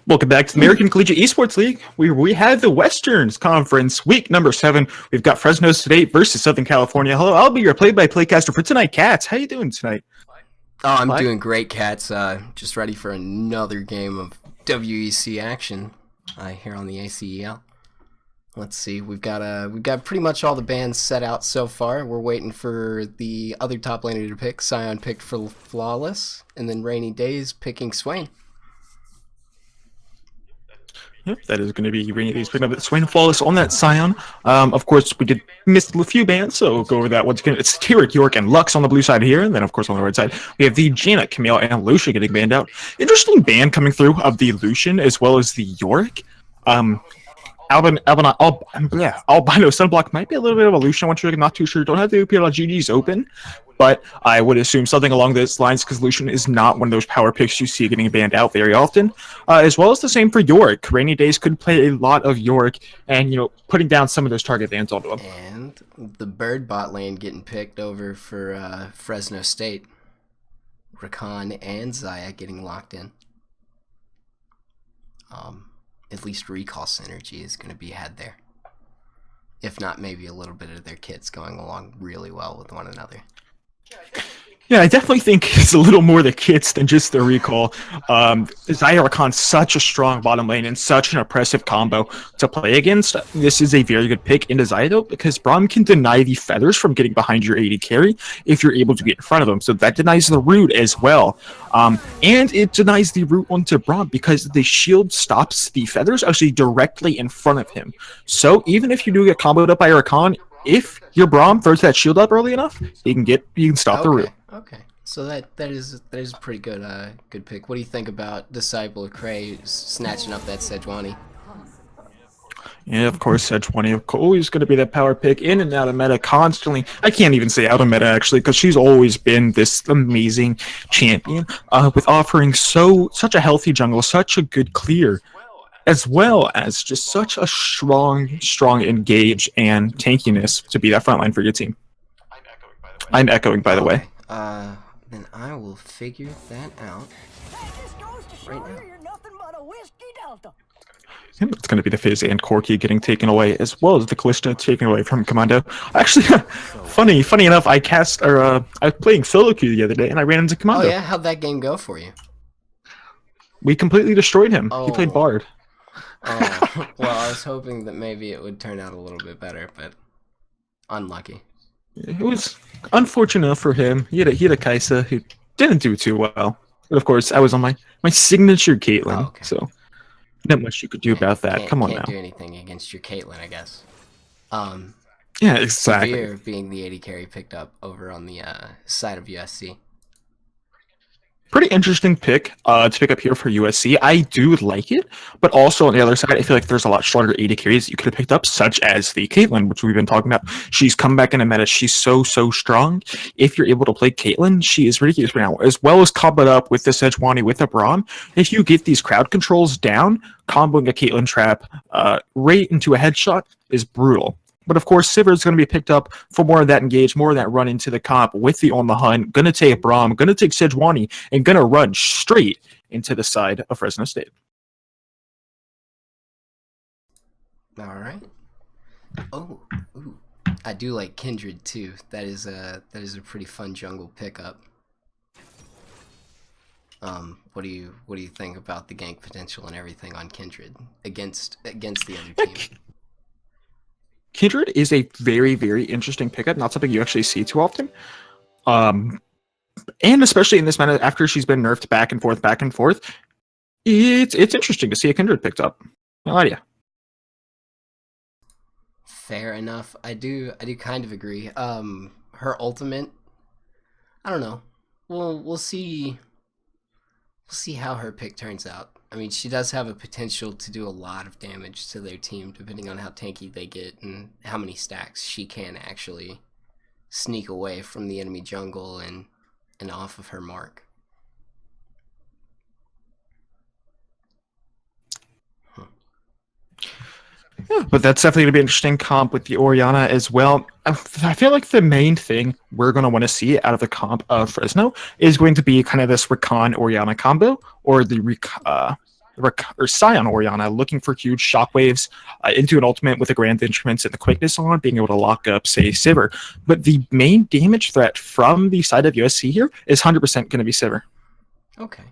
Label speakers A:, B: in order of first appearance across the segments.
A: Welcome back to the American Collegiate Esports League. We have the Westerns Conference, week number 7. We've got Fresno State versus Southern California. Hello, I'll be your play-by-play caster for tonight. Cats, how you doing tonight?
B: Oh, I'm doing great, Cats. Just ready for another game of WEC action here on the ACEL. Let's see, we've got pretty much all the bands set out so far. We're waiting for the other top laner to pick. Scion picked for Flawless, and then Rainy Days picking Swain.
A: Yep, that is going to be Rainy Days picking up Swain Flawless on that Scion. Of course, we did miss a few bands, so we'll go over that once again. It's Tyrek, York, and Lux on the blue side here, and then, of course, on the red side, we have the Janet, Camille, and Lucia getting banned out. Interesting band coming through of the Lucian as well as the York. Albino Sunblock might be a little bit of a Lucian. I'm not too sure. Don't have the OPL.GGs open, but I would assume something along those lines because Lucian is not one of those power picks you see getting banned out very often. As well as the same for York. Rainy Days could play a lot of York and, putting down some of those target bans onto him.
B: And the Bird bot lane getting picked over for Fresno State. Rakan and Zaya getting locked in. At least recall synergy is going to be had there. If not, maybe a little bit of their kits going along really well with one another.
A: Yeah, I definitely think it's a little more the kits than just the recall. Zaya Rakan's such a strong bottom lane and such an oppressive combo to play against. This is a very good pick into Zaya, though, because Braum can deny the feathers from getting behind your AD carry if you're able to get in front of them. So that denies the root as well. And it denies the root onto Braum because the shield stops the feathers actually directly in front of him. So even if you do get comboed up by Rakan, if your Braum throws that shield up early enough, you can stop the root.
B: Okay, so that is a pretty good good pick. What do you think about Disciple of Cray snatching up that Sejuani?
A: Yeah, of course, Sejuani always going to be that power pick in and out of meta constantly. I can't even say out of meta actually, because she's always been this amazing champion with offering such a healthy jungle, such a good clear, as well as just such a strong engage and tankiness to be that front line for your team. I'm echoing, by the way.
B: Then I will figure that out right now.
A: It's going to be the Fizz and Corky getting taken away, as well as the Kalista taken away from Commando. Actually, funny enough, I was playing solo queue the other day, and I ran into Commando.
B: Oh yeah, how'd that game go for you?
A: We completely destroyed him.
B: Oh.
A: He played Bard.
B: Oh, well, I was hoping that maybe it would turn out a little bit better, but unlucky.
A: It was unfortunate for him. He had a Kaisa who didn't do too well. But of course, I was on my signature Caitlyn,
B: okay.
A: So not much you could do about that. Come on now.
B: Can't do anything against your Caitlyn, I guess.
A: Yeah, exactly.
B: Severe being the AD carry picked up over on the side of USC.
A: Pretty interesting pick to pick up here for USC. I do like it, but also on the other side, I feel like there's a lot stronger AD carries that you could have picked up, such as the Caitlyn, which we've been talking about. She's come back in a meta. She's so strong. If you're able to play Caitlyn, she is ridiculous right now, as well as combo it up with the Sejuani, with the Braum. If you get these crowd controls down, comboing a Caitlyn trap right into a headshot is brutal. But of course, Sivir is going to be picked up for more of that engage, more of that run into the comp with the On the Hunt. Going to take Braum, going to take Sejuani, and going to run straight into the side of Fresno State.
B: All right. Oh, ooh. I do like Kindred too. That is a pretty fun jungle pickup. What do you think about the gank potential and everything on Kindred against the other team?
A: Kindred is a very interesting pickup, not something you actually see too often. And especially in this meta, after she's been nerfed back and forth, it's interesting to see a Kindred picked up. No idea.
B: Fair enough. I do kind of agree. Her ultimate, I don't know. We'll see how her pick turns out. I mean, she does have a potential to do a lot of damage to their team, depending on how tanky they get and how many stacks she can actually sneak away from the enemy jungle and off of her mark.
A: Yeah, but that's definitely going to be an interesting comp with the Orianna as well. I feel like the main thing we're going to want to see out of the comp of Fresno is going to be kind of this Rakan Orianna combo, or the Psy on Orianna, looking for huge shockwaves into an ultimate with the grand instruments and the quickness on, being able to lock up, say, Sivir. But the main damage threat from the side of USC here is 100% going to be Sivir.
B: Okay.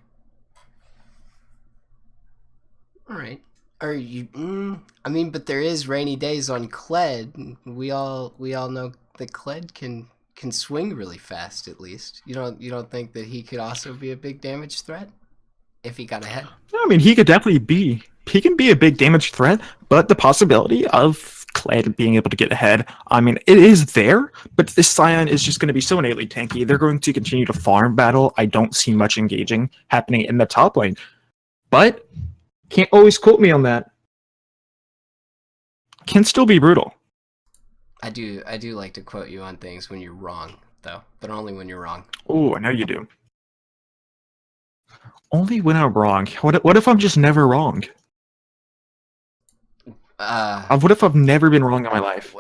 B: All right. Are you? I mean, but there is rainy days on Kled. We all know that Kled can swing really fast. At least you don't think that he could also be a big damage threat if he got ahead?
A: I mean, he can be a big damage threat, but the possibility of Kled being able to get ahead, I mean, it is there, but this Scion is just going to be so innately tanky. They're going to continue to farm battle. I don't see much engaging happening in the top lane, but can't always quote me on that. Can still be brutal.
B: I do like to quote you on things when you're wrong, though, but only when you're wrong.
A: Oh, I know you do. Only when I'm wrong. What if I'm just never wrong? What if I've never been wrong in my life?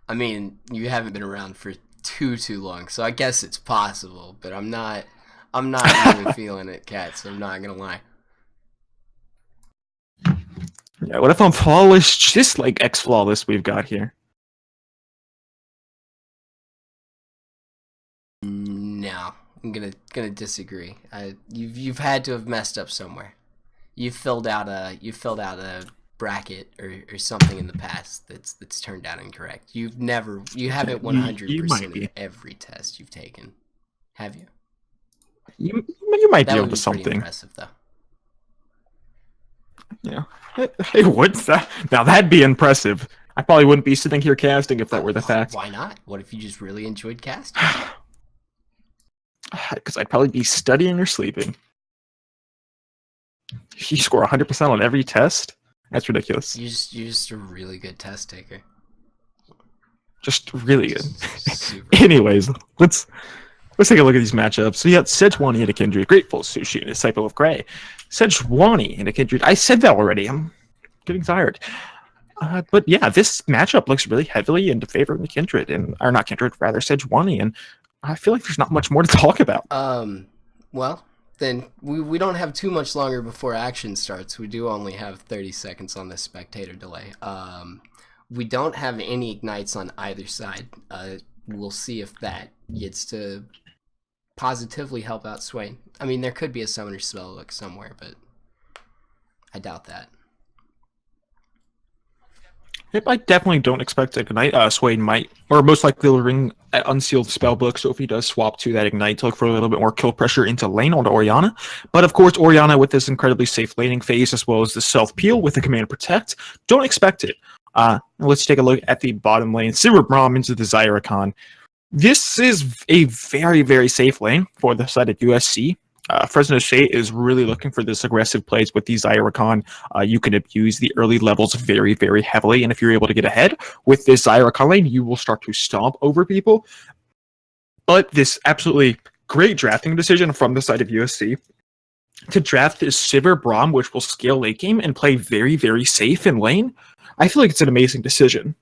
B: I mean, you haven't been around for too long, so I guess it's possible. But I'm not really feeling it, Cats. I'm not gonna lie.
A: Yeah. What if I'm flawless, just like X flawless we've got here?
B: No, I'm gonna disagree. You've had to have messed up somewhere. You filled out a bracket or something in the past that's turned out incorrect. You haven't 100% every test you've taken, have you?
A: You might be able to something.
B: Pretty impressive, though.
A: Yeah. Hey, what's that? Now that'd be impressive. I probably wouldn't be sitting here casting if that were the fact.
B: Why not? What if you just really enjoyed casting?
A: Because I'd probably be studying or sleeping. You score 100% on every test? That's ridiculous.
B: You're just a really good test taker.
A: Just really good.
B: Super.
A: Anyways, let's take a look at these matchups. So you got Sejuani and a Kindred, Grateful Sushi and a Disciple of Gray. Sejuani and a Kindred. I said that already. I'm getting tired. But yeah, this matchup looks really heavily into favor of the Kindred, or not Kindred, rather Sejuani, and I feel like there's not much more to talk about.
B: Well, then we don't have too much longer before action starts. We do only have 30 seconds on this spectator delay. We don't have any ignites on either side. We'll see if that gets to positively help out Swain. I mean, there could be a summoner spell look somewhere, but I doubt that.
A: Yep, I definitely don't expect Ignite. Swain might, or most likely will ring an unsealed spellbook, so if he does swap to that Ignite to look for a little bit more kill pressure into lane onto Orianna. But of course, Orianna with this incredibly safe laning phase, as well as the self-peel with the Command Protect, don't expect it. Let's take a look at the bottom lane. Sivir Braum into the Zyricon. This is a very, very safe lane for the side of USC. Fresno State is really looking for this aggressive plays with the Zyricon. You can abuse the early levels very, very heavily, and if you're able to get ahead with this Zyricon lane, you will start to stomp over people. But this absolutely great drafting decision from the side of USC to draft this Sivir Braum, which will scale late game and play very, very safe in lane, I feel like it's an amazing decision.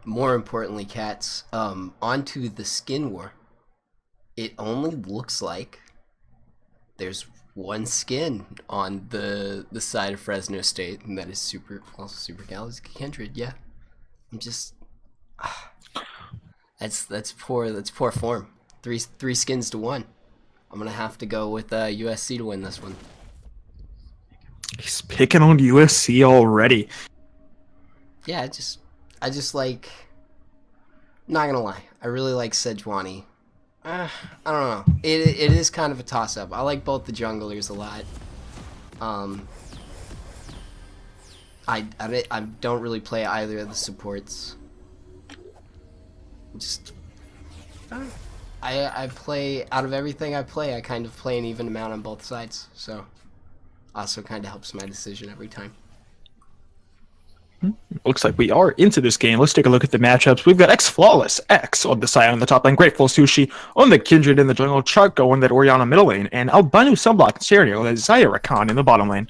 B: More importantly, Cats, onto the skin war. It only looks like there's one skin on the side of Fresno State, and that is Super Galaxy Kindred. Yeah, I'm just that's poor form. Three skins to one. I'm gonna have to go with USC to win this one.
A: He's picking on USC already.
B: Yeah, I just like, not gonna lie, I really like Sejuani. I don't know. It is kind of a toss-up. I like both the junglers a lot. I don't really play either of the supports. Just I play, out of everything I play, I kind of play an even amount on both sides. So also kind of helps my decision every time.
A: Looks like we are into this game. Let's take a look at the matchups. We've got Flawless X on the side on the top lane, Grateful Sushi on the Kindred in the jungle, Charco on that Orianna middle lane, and Albino Sunblock and Serenio on the Zyricon in the bottom lane.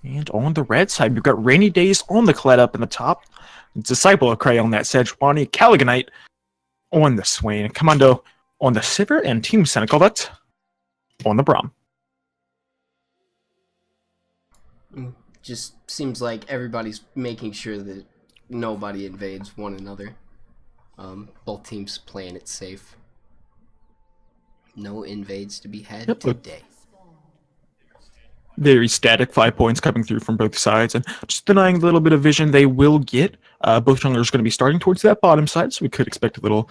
A: And on the red side, we've got Rainy Days on the Kled up in the top, Disciple of Cray on that Sejuani, Caliganite on the Swain, Commando on the Sivir, and Team Senecalut on the Braum.
B: Just seems like everybody's making sure that nobody invades one another. Both teams playing it safe. No invades to be had today.
A: Very static 5 points coming through from both sides, and just denying a little bit of vision they will get. Both junglers are going to be starting towards that bottom side, so we could expect a little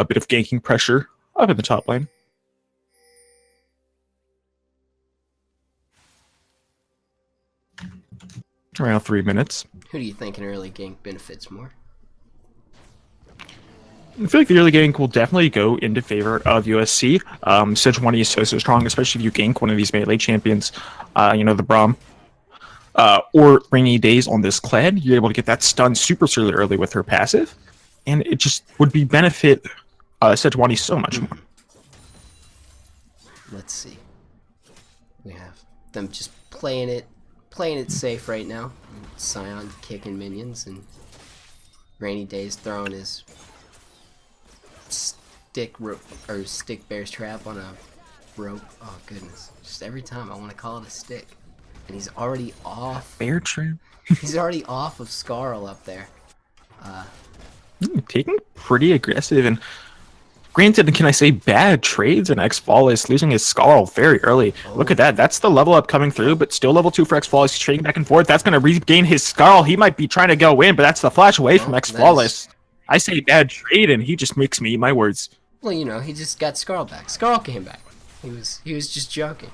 A: bit of ganking pressure up in the top lane. Around 3 minutes.
B: Who do you think an early gank benefits more?
A: I feel like the early gank will definitely go into favor of USC. Sejuani is so strong, especially if you gank one of these melee champions, the Braum. Or Rainy Days on this Kled, you're able to get that stun super early with her passive, and it just would be benefit Sejuani so much more.
B: Let's see. We have them just playing it safe right now. Scion kicking minions, and Rainy Days throwing his stick bear's trap on a rope. Oh goodness! Just every time I want to call it a stick, and he's already off.
A: Bear trap.
B: He's already off of Scarl up there.
A: Taking pretty aggressive, and granted, can I say bad trades, and X-Flawless losing his Scarl very early. Oh. Look at that. That's the level up coming through, but still level 2 for X-Flawless. He's trading back and forth. That's going to regain his Scarl. He might be trying to go in, but that's the flash away from X-Flawless. I say bad trade, and he just makes me eat my words.
B: Well, he just got Scarl back. Scarl came back. He was just joking.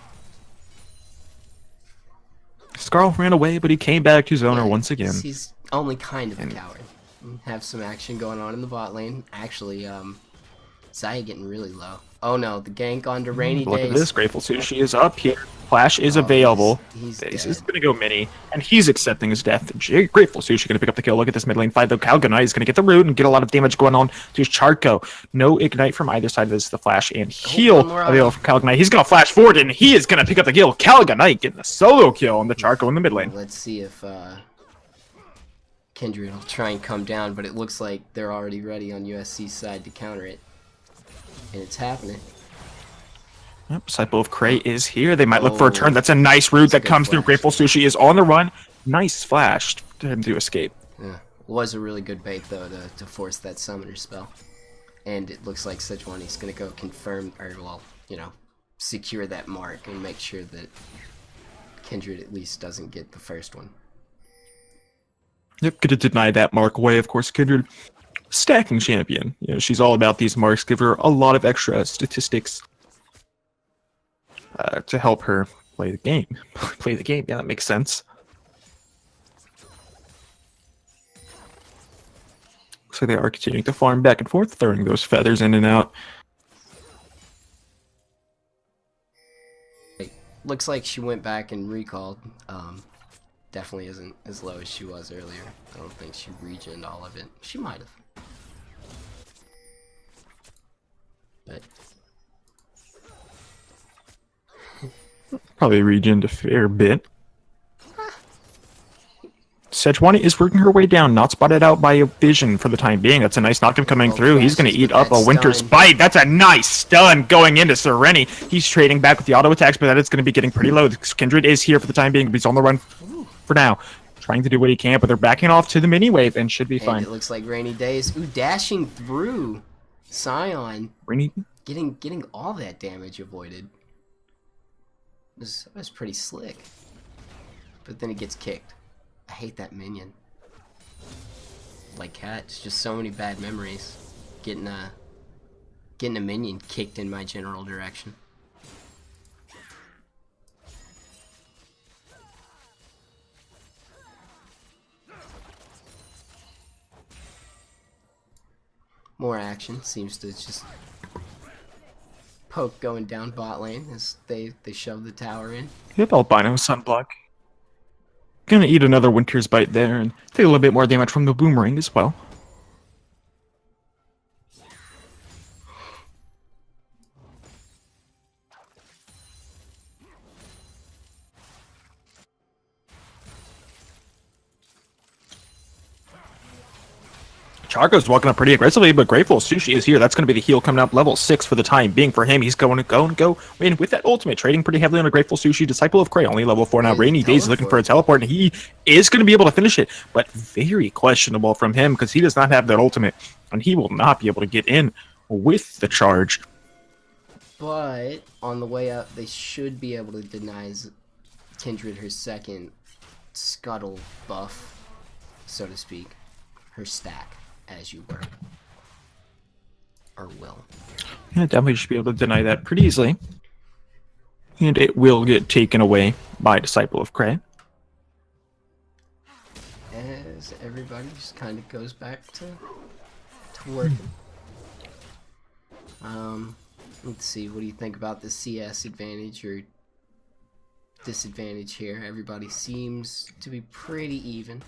A: Scarl ran away, but he came back to Zoner once again.
B: He's only kind of a coward. Have some action going on in the bot lane. Actually, Zaya getting really low. Oh no, the gank onto Rainy Days.
A: Look at this. Grateful Sushi is up here. Flash is available.
B: He's
A: going to go mini, and he's accepting his death. Grateful Sushi going to pick up the kill. Look at this mid lane fight, though. Calgonite is going to get the root and get a lot of damage going on to Charco. No ignite from either side of this. The flash and heal available from Calgonite. He's going to flash forward, and he is going to pick up the kill. Calgonite getting a solo kill on the Charco in the mid lane.
B: Let's see if Kindred will try and come down, but it looks like they're already ready on USC's side to counter it. And it's happening.
A: Yep, Disciple of Cray is here. They might look for a turn. That's a nice route that comes through. Grateful Sushi is on the run. Nice flash to him to escape.
B: Yeah, was a really good bait, though, to force that summoner spell. And it looks like Sejuani's going to go confirm, or, well, secure that mark and make sure that Kindred at least doesn't get the first one.
A: Yep, gonna deny that mark away. Of course, Kindred, stacking champion. She's all about these marks. Give her a lot of extra statistics to help her play the game. Yeah, that makes sense. So they are continuing to farm back and forth, throwing those feathers in and out.
B: Looks like she went back and recalled. Definitely isn't as low as she was earlier. I don't think she regened all of it. She might have. But
A: probably regened a fair bit. Sejuani is working her way down, not spotted out by a vision for the time being. That's a nice knockdown coming through. He's going to eat up a Winter's Bite. That's a nice stun going into Sereni. He's trading back with the auto attacks, but that is going to be getting pretty low. Kindred is here for the time being, but he's on the run for now. Trying to do what he can, but they're backing off to the mini wave and should be fine.
B: It looks like Rainy Days. Ooh, dashing through Scion.
A: Rainy?
B: Getting all that damage avoided. That was pretty slick. But then he gets kicked. I hate that minion. Like cats, just so many bad memories. Getting a minion kicked in my general direction. More action seems to just poke going down bot lane as they shove the tower in.
A: Yep, Albino Sunblock. Gonna eat another Winter's Bite there and take a little bit more damage from the Boomerang as well. Charco's walking up pretty aggressively, but Grateful Sushi is here. That's going to be the heal coming up level 6 for the time being for him. He's going to go in with that ultimate, trading pretty heavily on a Grateful Sushi. Disciple of Cray, only level 4 now. Rainy Days looking for a teleport, and he is going to be able to finish it, but very questionable from him because he does not have that ultimate, and he will not be able to get in with the charge.
B: But on the way up, they should be able to deny Kindred her second scuttle buff, so to speak. Her stack, as you were. Or will.
A: Yeah, definitely should be able to deny that pretty easily. And it will get taken away by Disciple of Cray.
B: As everybody just kind of goes back to work. Let's see, what do you think about the CS advantage or disadvantage here? Everybody seems to be pretty even.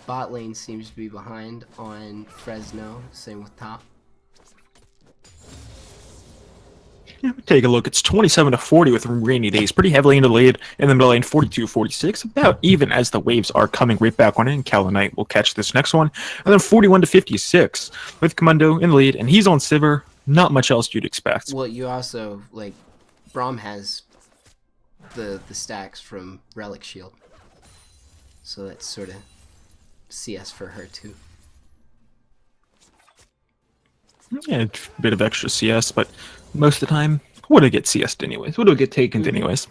B: Bot lane seems to be behind on Fresno, same with top.
A: Yeah, take a look. It's 27-40 with Rainy Days, pretty heavily in the lead. In the middle lane, 42-46, about even as the waves are coming right back on in. Kalinite will catch this next one. And then 41-56 with Commando in the lead, and he's on Sivir. Not much else you'd expect.
B: Well, you also, like, Braum has the stacks from Relic Shield. So that's sort of CS for her, too.
A: Yeah, a bit of extra CS, but most of the time, would it get CS'd anyways? Would it get taken anyways?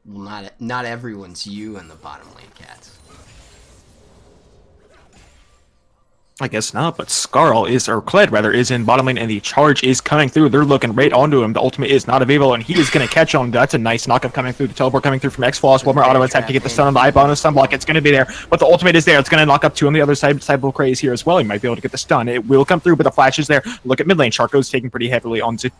B: Well, not everyone's you in the bottom lane, cats.
A: I guess not, but Skarl is, or Kled rather, is in bottom lane, and the charge is coming through. They're looking right onto him. The ultimate is not available, and he is going to catch on. That's a nice knockup coming through. The teleport coming through from X-Floss. One more auto attack to get the stun on the eye bonus stun block. It's going to be there, but the ultimate is there. It's going to knock up 2 on the other side. Disciple Cray is here as well. He might be able to get the stun. It will come through, but the flash is there. Look at mid lane. Charco's taking pretty heavily onto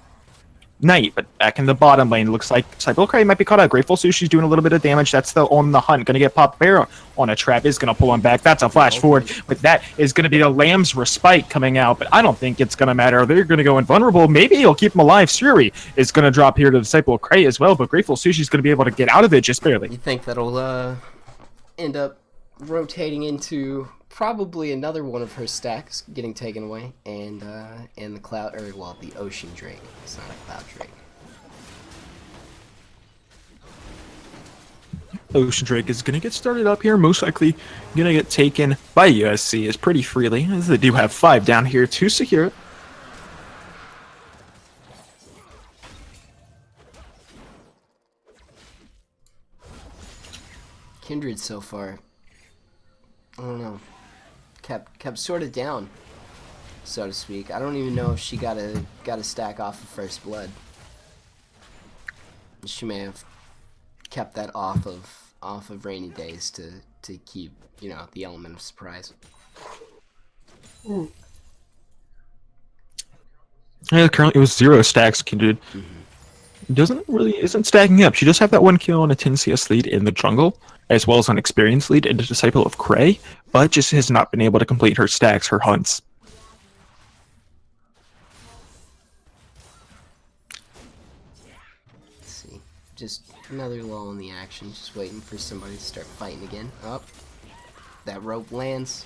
A: Knight, but back in the bottom lane, looks like Disciple Cray might be caught out. Grateful Sushi's doing a little bit of damage. That's the on the hunt. Gonna get popped bear on a trap. Is gonna pull him back. That's a flash forward. With that is gonna be a Lamb's Respite coming out, but I don't think it's gonna matter. They're gonna go invulnerable. Maybe he'll keep him alive. Suri is gonna drop here to Disciple Cray as well, but Grateful Sushi's gonna be able to get out of it just barely.
B: You think that'll end up rotating into probably another one of her stacks getting taken away, and the cloud, or well, the ocean drake. It's not a cloud drake.
A: Ocean Drake is going to get started up here, most likely going to get taken by USC is pretty freely, as they do have 5 down here to secure it.
B: Kindred so far, I don't know, kept sort of down, so to speak. I don't even know if she got a stack off of First Blood. She may have kept that off of Rainy Days to keep, you know, the element of surprise.
A: Yeah, currently it was 0 stacks. Kindred isn't stacking up. She does have that 1 kill on a 10 CS lead in the jungle, as well as an experience lead in the Disciple of Cray, but just has not been able to complete her stacks, her hunts.
B: Let's see. Just another lull in the action, just waiting for somebody to start fighting again. Up. That rope lands.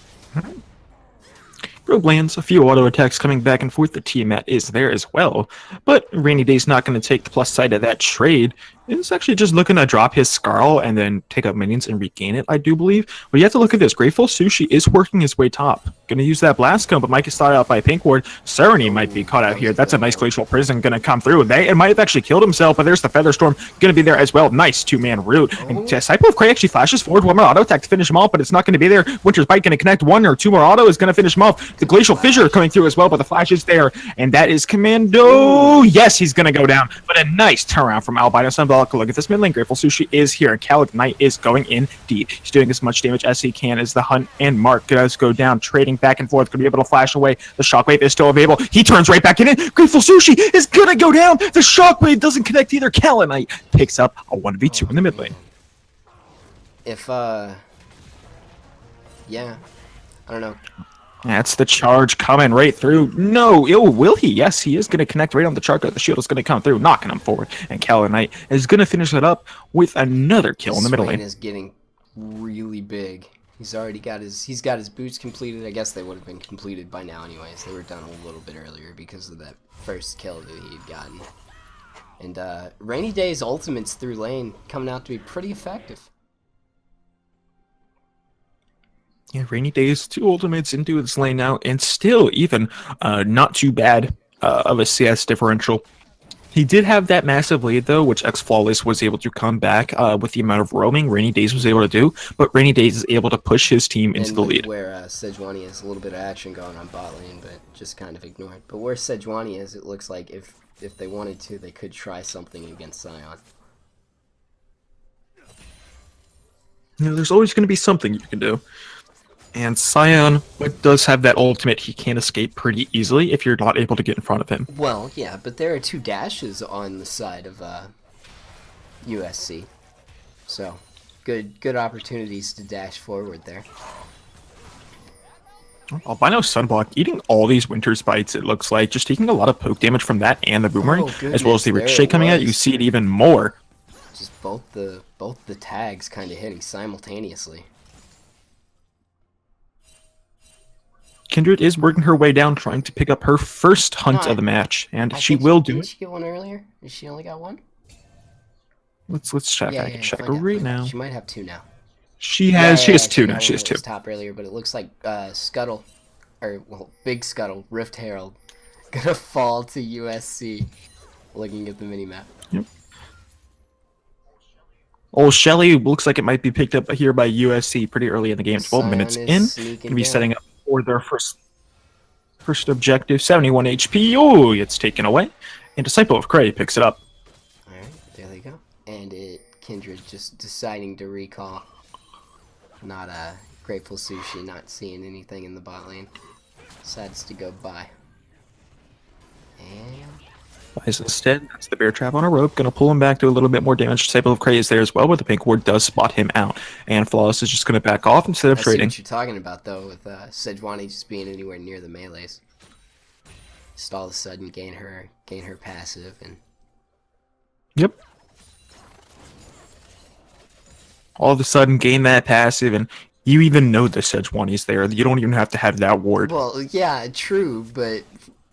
A: Rogue lands, a few auto attacks coming back and forth. The Tiamat is there as well, but Rainy Day's not going to take the plus side of that trade. It's actually just looking to drop his Skarl and then take up minions and regain it, I do believe. But you have to look at this. Grateful Sushi is working his way top. Going to use that Blast Cone, but Mike is started out by Pink Ward. Serenity might be caught out here. That's a nice Glacial Prison going to come through. It might have actually killed himself, but there's the Featherstorm going to be there as well. Nice 2-man root. And Disciple of Cray actually flashes forward. 1 more auto attack to finish him off, but it's not going to be there. Winter's Bite going to connect 1 or 2 more auto is going to finish him off. The Glacial Fissure coming through as well, but the flash is there. And that is Commando. Yes, he's going to go down, but a nice turnaround from Albino Sunblock. Look at this mid lane. Grateful Sushi is here, and Kalinite is going in deep. He's doing as much damage as he can as the hunt and Mark does go down, trading back and forth. Going to be able to flash away. The Shockwave is still available. He turns right back in it. Grateful Sushi is going to go down. The Shockwave doesn't connect either. Kalinite picks up a 1v2 in the mid lane.
B: If, yeah, I don't know.
A: That's the charge coming right through. No, will he? Yes, he is going to connect right on the Charco. The shield is going to come through, knocking him forward. And Kalinite is going to finish it up with another kill in the middle lane.
B: Is getting really big. He's already got his boots completed. I guess they would have been completed by now anyways. They were done a little bit earlier because of that first kill that he had gotten. And Rainy Day's ultimates through lane coming out to be pretty effective.
A: Yeah, Rainy Days, 2 ultimates into its lane now, and still even not too bad of a CS differential. He did have that massive lead, though, which X-Flawless was able to come back with the amount of roaming Rainy Days was able to do, but Rainy Days is able to push his team into the lead.
B: Where Sejuani has a little bit of action going on bot lane, but just kind of ignored. But where Sejuani is, it looks like if they wanted to, they could try something against Sion.
A: You know, there's always going to be something you can do. And Sion does have that ultimate he can't escape pretty easily if you're not able to get in front of him.
B: Well, yeah, but there are 2 dashes on the side of USC. So, good opportunities to dash forward there.
A: Albino Sunblock eating all these winter spites, it looks like. Just taking a lot of poke damage from that and the boomerang, as well as the ricochet coming out. You see it even more.
B: Just both the tags kind of hitting simultaneously.
A: Kindred is working her way down, trying to pick up her first hunt of the match, and she will do it.
B: Did she get one earlier? Did she only got one?
A: Let's check. I can check right now.
B: She might have 2 now.
A: She has 2 now. She has 2.
B: Top earlier, but it looks like Scuttle, or well, Big Scuttle, Rift Herald, gonna fall to USC. Looking at the minimap.
A: Yep. Old Shelly looks like it might be picked up here by USC pretty early in the game. 12 minutes in, gonna be setting up for their first objective. 71 HP. Oh, it's taken away, and Disciple of Cray picks it up.
B: All right, there they go. And Kindred just deciding to recall. Not Grateful Sushi, not seeing anything in the bot lane. Decides to go by. And
A: Buys instead. That's the bear trap on a rope. Gonna pull him back to a little bit more damage. Disciple of Cray is there as well, but the pink ward does spot him out. And Flawless is just gonna back off instead of trading.
B: I see what you're talking about, though, with Sejuani just being anywhere near the melees. Just all of a sudden gain her passive and.
A: Yep. All of a sudden gain that passive, and you even know the Sejuani's there. You don't even have to have that ward.
B: Well, yeah, true, but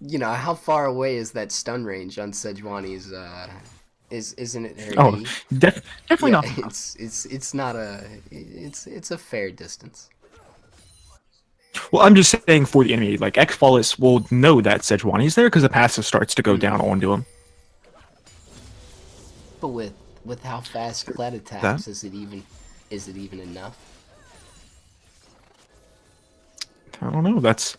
B: you know, how far away is that stun range on Sejuani's? Isn't it her?
A: Oh, definitely not.
B: It's not a. It's a fair distance.
A: Well, I'm just saying for the enemy, like X-Flawless will know that Sejuani's there because the passive starts to go down onto him.
B: But with how fast Kled attacks, is it even enough?
A: I don't know. That's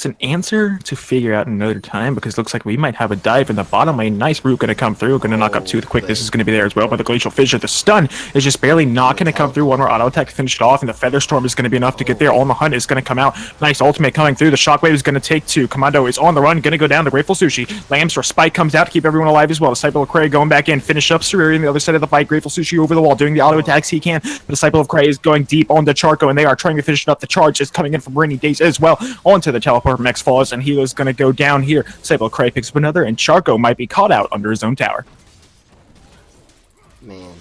A: an answer to figure out another time, because it looks like we might have a dive in the bottom lane. Nice root going to come through. Going to knock up 2 quick. This is going to be there as well. But the Glacial Fissure, the stun is just barely not going to come through. One more auto attack to finish it off, and the Feather Storm is going to be enough to get there. On the Hunt is going to come out. Nice ultimate coming through. The Shockwave is going to take 2. Commando is on the run. Going to go down to Grateful Sushi. Lambs for Spike comes out to keep everyone alive as well. Disciple of Cray going back in. Finish up Suriri on the other side of the fight. Grateful Sushi over the wall doing the auto attacks he can. The Disciple of Cray is going deep onto Charco, and they are trying to finish it up. The charge is coming in from Rainy Days as well onto the teleport from X-Falls, and he is going to go down here. Disciple of Cray picks up another, and Charco might be caught out under his own tower.
B: Man,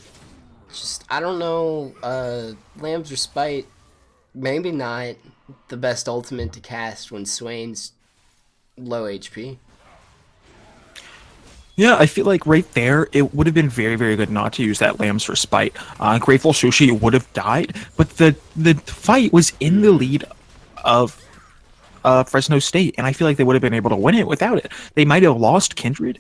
B: just I don't know. Lamb's Respite, maybe not the best ultimate to cast when Swain's low HP.
A: Yeah, I feel like right there, it would have been very, very good not to use that Lamb's Respite. Grateful Sushi would have died, but the fight was in the lead of Fresno State, and I feel like they would have been able to win it without it. They might have lost Kindred,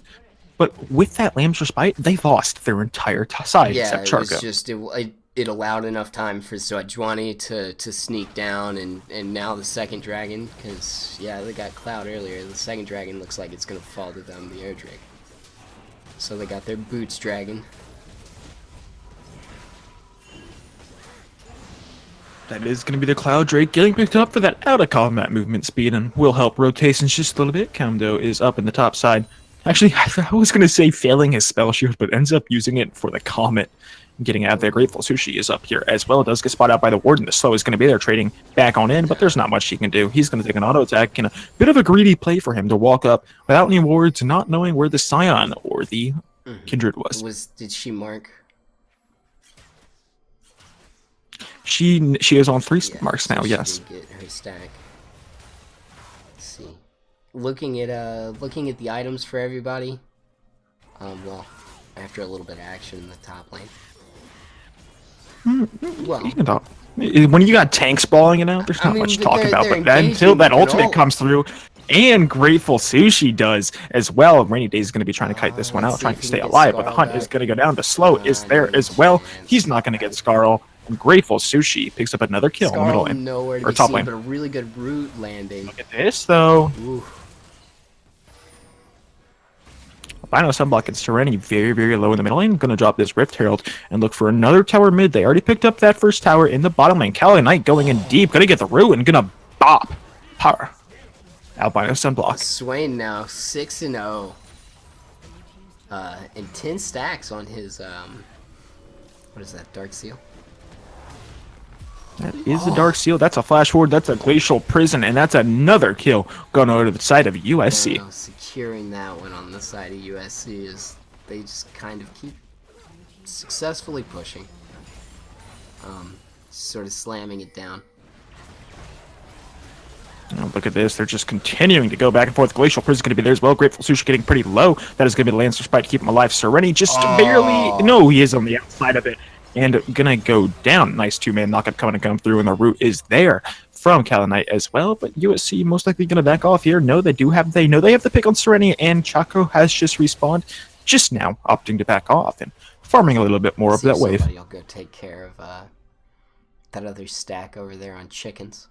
A: but with that Lamb's Respite, they lost their entire side except Charco.
B: It was just it allowed enough time for Sejuani to sneak down, and now the second dragon, because yeah, they got Cloud earlier. The second dragon looks like it's gonna fall to them, the air drake. So they got their boots dragon.
A: That is going to be the Cloud Drake getting picked up for that out-of-combat movement speed, and will help rotations just a little bit. Kamdo is up in the top side. Actually, I was going to say failing his spell shield, but ends up using it for the Comet. Getting out there. Grateful Sushi is up here as well. It does get spotted out by the Warden. The Slow is going to be there trading back on in, but there's not much he can do. He's going to take an auto attack, and a bit of a greedy play for him to walk up without any wards, not knowing where the Scion or the Kindred was.
B: Did she mark?
A: She is on 3
B: Yeah,
A: marks
B: so
A: now.
B: she
A: Yes.
B: did get her stack. Let's see. Looking at the items for everybody. Well, after a little bit of action in the top lane. Well,
A: You know, when you got tanks balling it out, there's
B: I
A: not
B: mean,
A: much to talk about.
B: they're
A: But then until
B: engaging
A: that
B: it
A: ultimate
B: all.
A: comes through, and Grateful Sushi does as well. Rainy Day is going to be trying to kite this one
B: Let's
A: out,
B: see
A: trying
B: if
A: to
B: he
A: stay
B: can get
A: alive. But the
B: Scarl
A: hunt is
B: back.
A: going to go down. The slow is there
B: No
A: as well.
B: chance.
A: He's not going to get Scarl. And Grateful Sushi picks up another kill in the middle
B: Scarl
A: lane.
B: nowhere to
A: Or
B: be
A: top
B: seen,
A: lane.
B: but a really good root landing.
A: Look at this, though.
B: Ooh.
A: Albino Sunblock and Serenity very, very low in the middle lane. Going to drop this Rift Herald and look for another tower mid. They already picked up that first tower in the bottom lane. Cali Knight going in deep. Going to get the root and going to bop. Power. Albino Sunblock.
B: Swain now 6-0. And 10 stacks on his what is that, Dark Seal?
A: That is a Dark Seal. That's a Flash Forward. That's a Glacial Prison. And that's another kill going over to the side of USC.
B: Now, securing that one on the side of USC is they just kind of keep successfully pushing. Sort of slamming it down.
A: Oh, look at this. They're just continuing to go back and forth. Glacial Prison is going to be there as well. Grateful Sushi getting pretty low. That is going to be the Lancer Spike to keep him alive. Serenity just barely... No, he is on the outside of it. And going to go down. Nice two-man knockup coming to come through. And the root is there from Cali Knight as well. But USC most likely going to back off here. No, they know they have the pick on Serenity. And Chaco has just respawned just now, opting to back off and farming a little bit more of that wave.
B: Somebody will go take care of that other stack over there on chickens.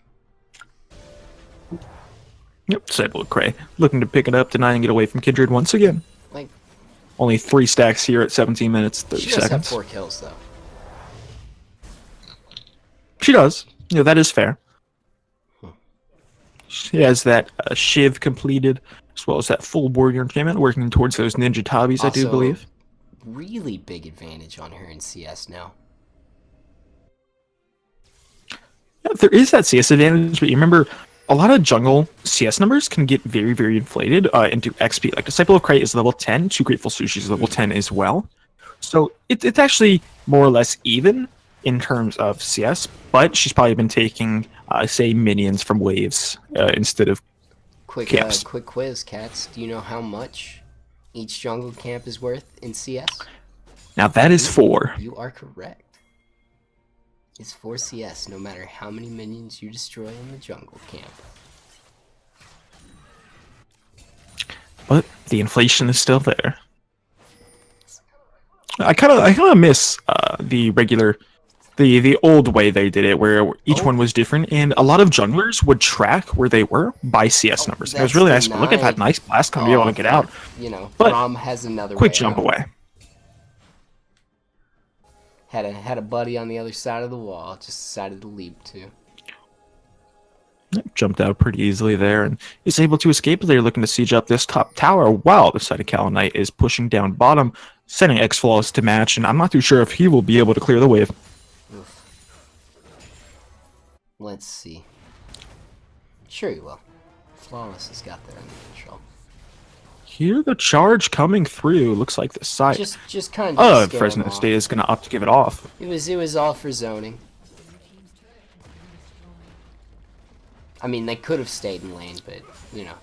A: Yep, Disciple of Cray looking to pick it up, denying it away from Kindred once again.
B: Like,
A: only 3 stacks here at 17 minutes, 30
B: she does have
A: seconds.
B: 4 kills though.
A: She does. Yeah, that is fair. She has that Shiv completed, as well as that full warrior enchantment, working towards those ninja tabis, I do
B: Also,
A: believe.
B: Really big advantage on her in CS now.
A: Yeah, there is that CS advantage, but you remember, a lot of jungle CS numbers can get very, very inflated into XP. Like, Disciple of Cray is level 10, 2 Grateful Sushi is level 10 as well. So it's actually more or less even in terms of CS, but she's probably been taking, say, minions from waves instead of
B: Quick quiz, Cats. Do you know how much each jungle camp is worth in CS?
A: Now that is 4.
B: You are correct. It's 4 CS, no matter how many minions you destroy in the jungle camp.
A: But the inflation is still there. I kind of miss the regular, the old way they did it, where each one was different, and a lot of junglers would track where they were by CS numbers. It was really nice. But look at that nice blast coming, be able to get out.
B: You know,
A: But
B: Rom has another
A: quick
B: way
A: jump
B: out.
A: away.
B: Had a buddy on the other side of the wall, just decided to leap to.
A: Jumped out pretty easily there, and is able to escape. They're looking to siege up this top tower while the side of Cali Knight is pushing down bottom, sending X-Flawless to match, and I'm not too sure if he will be able to clear the wave.
B: Oof. Let's see. Sure he will. Flawless has got that under control.
A: Here the charge coming through. Looks like the side
B: Just kind of scare him
A: Fresno
B: off.
A: State is going to opt to give it off.
B: It was all for zoning. I mean, they could have stayed in lane, but, you know.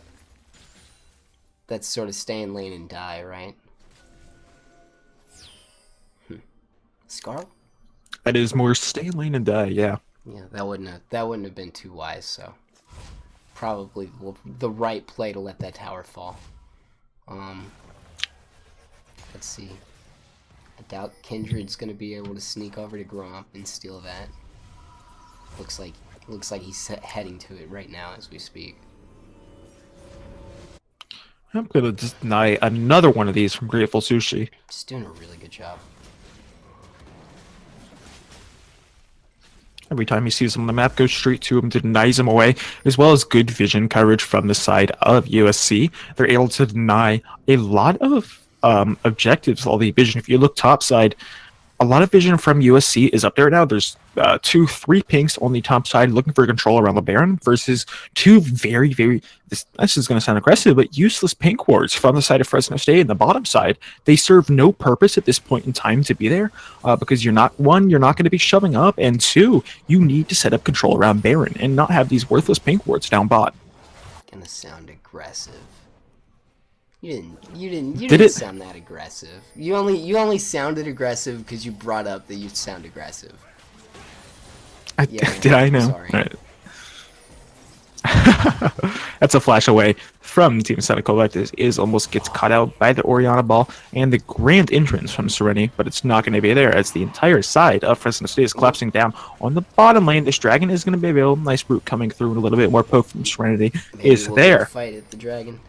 B: That's sort of stay in lane and die, right? Scarl?
A: That is more stay in lane and die, yeah.
B: Yeah, that wouldn't have been too wise, so. Probably the right play to let that tower fall. Let's see. I doubt Kindred's gonna be able to sneak over to Gromp and steal that. Looks like he's heading to it right now as we speak.
A: I'm going to deny another one of these from Grateful Sushi.
B: Just doing a really good job.
A: Every time he sees him on the map, goes straight to him, denies him away, as well as good vision coverage from the side of USC. They're able to deny a lot of objectives, all the vision. If you look topside, a lot of vision from USC is up there now. There's 3 pinks on the top side looking for control around the Baron versus 2 very, very, this is going to sound aggressive, but useless pink wards from the side of Fresno State and the bottom side. They serve no purpose at this point in time to be there because you're not going to be shoving up, and 2, you need to set up control around Baron and not have these worthless pink wards down bot.
B: Gonna sound aggressive. You didn't sound that aggressive. You only sounded aggressive because you brought up that you sound aggressive.
A: Did I know?
B: Sorry.
A: Right. That's a flash away from Team Seneca. Is almost gets caught out by the Oriana ball and the grand entrance from Serenity, but it's not going to be there as the entire side of Fresno State is collapsing down on the bottom lane. This dragon is going to be available. Nice root coming through, and a little bit more poke from Serenity is there.
B: Fight at the dragon.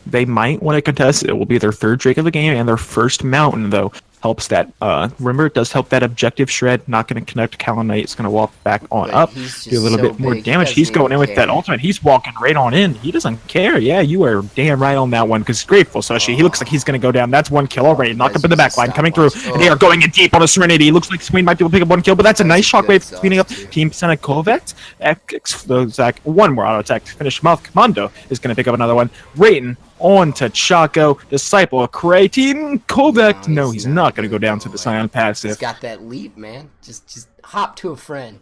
A: They might want to contest. It will be their 3rd Drake of the game and their 1st Mountain, though. Helps that. Remember, it does help that objective shred. Not going to connect Cal Knight. It's going to walk back on up. Do a little bit more damage. He's going in with that ultimate. He's walking right on in. He doesn't care. Yeah, you are damn right on that one because grateful, Sushi. He looks like he's going to go down. That's 1 kill already. Knocked up in the back line. Coming through. And they are going in deep on a Serenity. Looks like Swain might be able to pick up 1 kill, but that's a nice shockwave speeding up Team Senecovet. Zach, 1 more auto attack to finish him off. Commando is going to pick up another one. Rayton on to Chaco, Disciple, Team Kovac. No, he's not going to go down to the Scion passive.
B: He's got that leap, man. Just hop to a friend.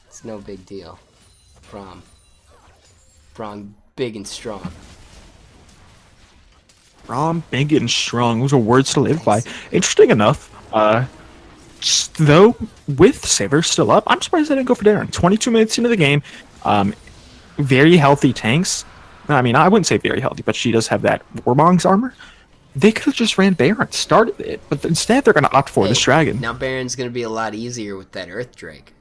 B: It's no big deal. Braun big and strong.
A: Braun big and strong. Those are words to live by. Interesting enough, though, with Saver still up, I'm surprised they didn't go for Darren. 22 minutes into the game. Very healthy tanks. I mean, I wouldn't say very healthy, but she does have that Warbong's armor. They could have just ran Baron, started it, but instead they're going to opt for this dragon.
B: Now Baron's going to be a lot easier with that Earth Drake.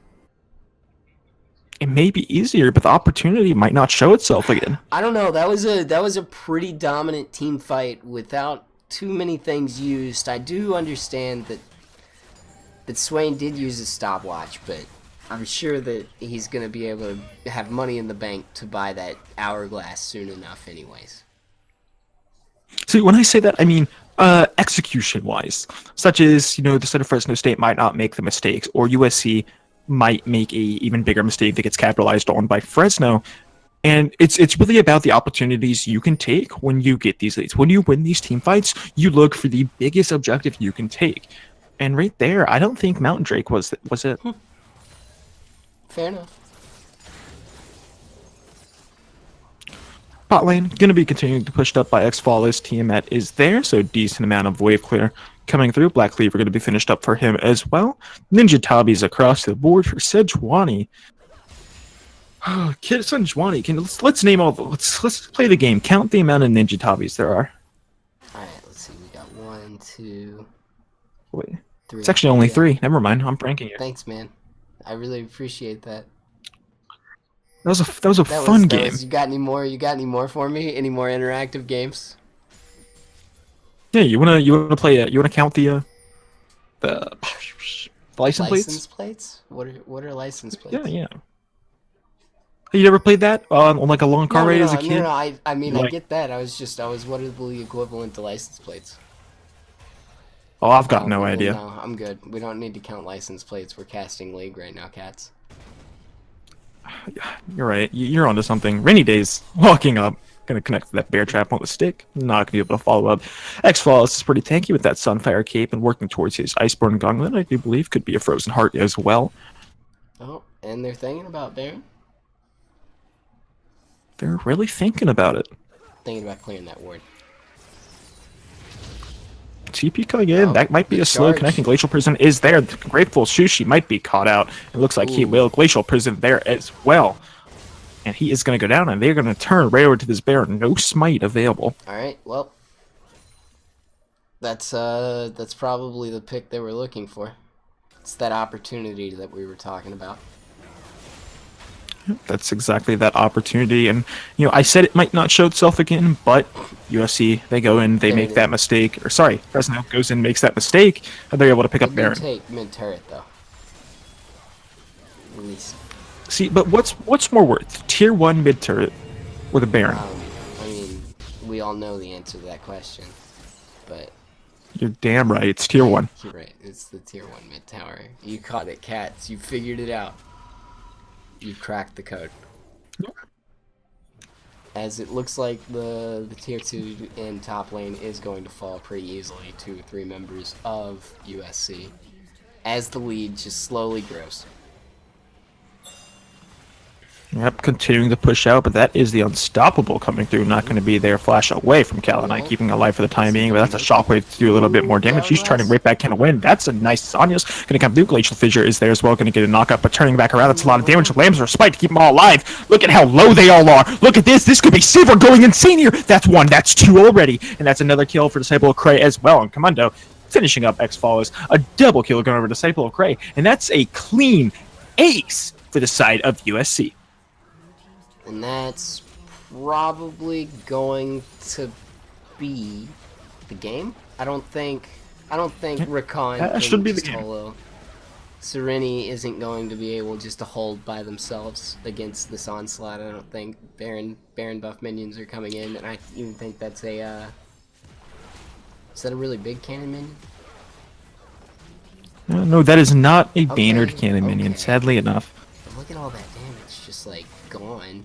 A: It may be easier, but the opportunity might not show itself again.
B: I don't know. That was a pretty dominant team fight without too many things used. I do understand that Swain did use a stopwatch, but I'm sure that he's going to be able to have money in the bank to buy that hourglass soon enough anyways.
A: See, when I say that, I mean execution-wise. Such as, the side of Fresno State might not make the mistakes, or USC might make a even bigger mistake that gets capitalized on by Fresno. And it's really about the opportunities you can take when you get these leads. When you win these team fights, you look for the biggest objective you can take. And right there, I don't think Mountain Drake was it.
B: Fair enough.
A: Bot lane going to be continuing to pushed up by X-Flawless. Tiamat is there, so decent amount of wave clear coming through. Black Cleaver going to be finished up for him as well. Ninja Tabbies across the board for Sejuani. Kid Sejuani, let's name all. Let's play the game. Count the amount of Ninja Tabbies there are.
B: All right, let's see. We got 1, 2.
A: Wait,
B: 3.
A: it's actually only 3. Never mind. I'm pranking you.
B: Thanks, man. I really appreciate that.
A: That was a fun game.
B: You got any more for me? Any more interactive games?
A: Yeah, you wanna play you wanna count the license plates?
B: License plates? What are license plates?
A: Yeah. You never played that on like a long car ride as a kid?
B: No, I mean, I get that. I was what is the equivalent to license plates?
A: Oh, I've got no idea.
B: No, I'm good. We don't need to count license plates. We're casting League right now, cats.
A: You're right. You're onto something. Rainy Days, walking up, gonna connect to that bear trap on the stick. Not gonna be able to follow up. X-Flawless is pretty tanky with that Sunfire Cape and working towards his Iceborne Gauntlet. I do believe could be a Frozen Heart as well.
B: Oh, and they're thinking about Baron?
A: They're really thinking about it.
B: Thinking about clearing that ward.
A: TP coming in.
B: Oh,
A: that might be a slow connecting. Glacial Prison is there. The Grateful Sushi might be caught out. It looks like he will. Glacial Prison there as well. And he is going to go down, and they're going to turn right over to this bear. No smite available.
B: All right, well, that's probably the pick they were looking for. It's that opportunity that we were talking about.
A: That's exactly that opportunity, and I said it might not show itself again, but USC, they go in, they make that mistake, or sorry, Fresno goes in, makes that mistake, and they're able to pick up Baron.
B: Take mid turret though. At least.
A: See, but what's more worth, tier 1 mid turret or the Baron?
B: I mean, we all know the answer to that question, but
A: You're damn right. It's tier 1.
B: You're right. It's the tier 1 mid tower. You caught it, Cats. You figured it out. You cracked the code. As it looks like the tier 2 in top lane is going to fall pretty easily to 3 members of USC. As the lead just slowly grows.
A: Yep, continuing to push out, but that is the Unstoppable coming through. Not going to be there. Flash away from Cal9, keeping alive for the time being, but that's a Shockwave to do a little bit more damage. She's turning right back, can win. That's a nice Sonya's going to come through. Glacial Fissure is there as well, going to get a knockup, but turning back around, that's a lot of damage. Lambs are spiked to keep them all alive. Look at how low they all are. Look at this. This could be Silver going insane here. That's 1. That's 2 already, and that's another kill for Disciple of Cray as well. And Commando finishing up X follows a double kill going over Disciple of Cray, and that's a clean ace for the side of USC.
B: And that's probably going to be the game. I don't think Rakan
A: should be the
B: just
A: game.
B: Holo. Sereni isn't going to be able just to hold by themselves against this onslaught. I don't think Baron buff minions are coming in, and I even think that's a is that a really big cannon minion?
A: No, that is not a Baynard cannon minion, sadly enough.
B: But look at all that damage just like gone.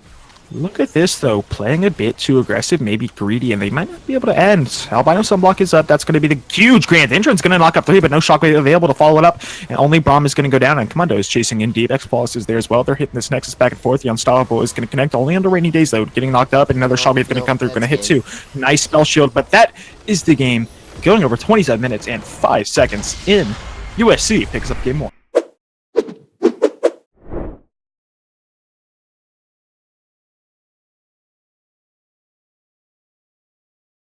A: Look at this, though. Playing a bit too aggressive, maybe greedy, and they might not be able to end. Albino Sunblock is up. That's going to be the huge Grand Entrance. Going to knock up 3, but no Shockwave available to follow it up. And only Braum is going to go down, and Commando is chasing in deep. X-Pulse is there as well. They're hitting this Nexus back and forth. The Unstoppable is going to connect only under rainy days, though. Getting knocked up, and another Shockwave going to come through. Going to hit 2. Nice spell shield, but that is the game. Going over 27 minutes and 5 seconds in. USC picks up game 1.